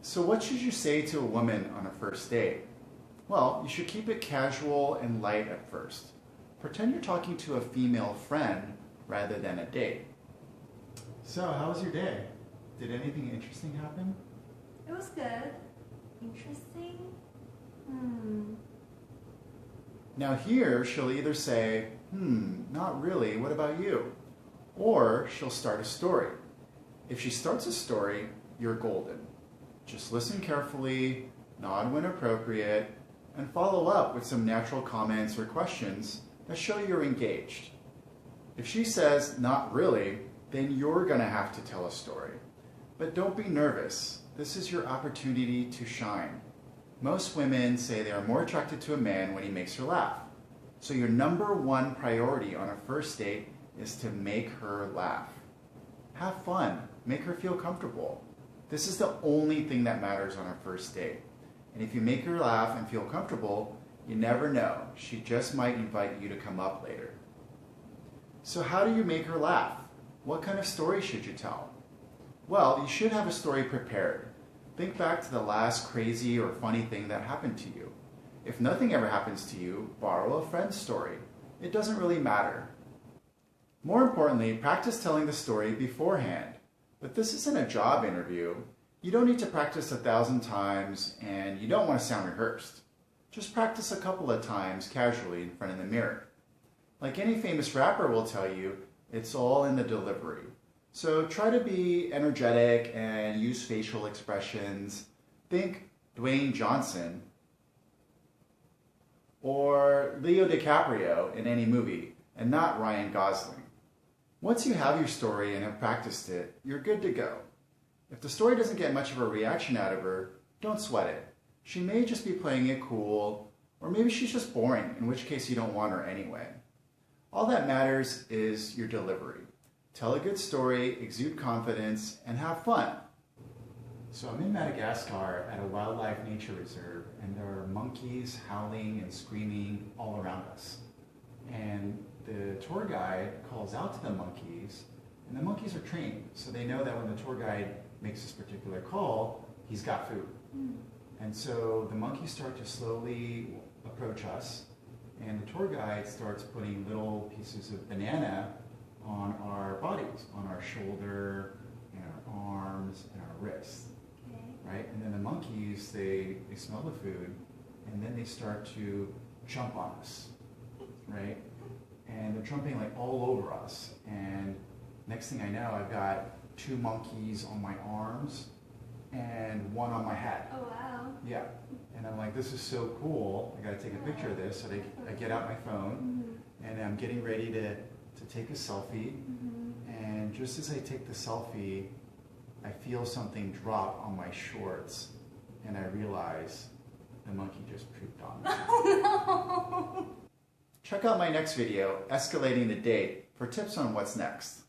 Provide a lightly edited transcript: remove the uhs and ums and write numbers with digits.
So what should you say to a woman on a first date? Well, you should keep it casual and light at first. Pretend you're talking to a female friend rather than a date. So, how was your day? Did anything interesting happen? It was good. Interesting? Now here, she'll either say, not really, what about you? Or she'll start a story. If she starts a story, you're golden. Just listen carefully, nod when appropriate, and follow up with some natural comments or questions that show you're engaged. If she says, not really, then you're gonna have to tell a story. But don't be nervous. This is your opportunity to shine. Most women say they are more attracted to a man when he makes her laugh. So your number one priority on a first date is to make her laugh. Have fun. Make her feel comfortable. This is the only thing that matters on a first date. And if you make her laugh and feel comfortable, you never know. She just might invite you to come up later. So how do you make her laugh? What kind of story should you tell? Well, you should have a story prepared. Think back to the last crazy or funny thing that happened to you. If nothing ever happens to you, borrow a friend's story. It doesn't really matter. More importantly, practice telling the story beforehand. But this isn't a job interview. You don't need to practice 1,000 times, and you don't want to sound rehearsed. Just practice a couple of times casually in front of the mirror. Like any famous rapper will tell you, it's all in the delivery. So try to be energetic and use facial expressions. Think Dwayne Johnson or Leo DiCaprio in any movie, and not Ryan Gosling. Once you have your story and have practiced it, you're good to go. If the story doesn't get much of a reaction out of her, don't sweat it. She may just be playing it cool, or maybe she's just boring, in which case you don't want her anyway. All that matters is your delivery. Tell a good story, exude confidence, and have fun. So I'm in Madagascar at a wildlife nature reserve, and there are monkeys howling and screaming all around us. And the tour guide calls out to the monkeys, and the monkeys are trained, so they know that when the tour guide makes this particular call, he's got food. And so the monkeys start to slowly approach us, and the tour guide starts putting little pieces of banana on our bodies, on our shoulder, and our arms, and our wrists. Okay. Right? And then the monkeys, they smell the food, and then they start to jump on us, right? And they're jumping like all over us. And next thing I know, I've got 2 monkeys on my arms and 1 on my head. Oh, wow. Yeah. And I'm like, this is so cool. I gotta take a picture of this. So I get out my phone, and I'm getting ready to take a selfie. And just as I take the selfie, I feel something drop on my shorts, and I realize the monkey just pooped on me. Oh, no. Check out my next video, Escalating the Date, for tips on what's next.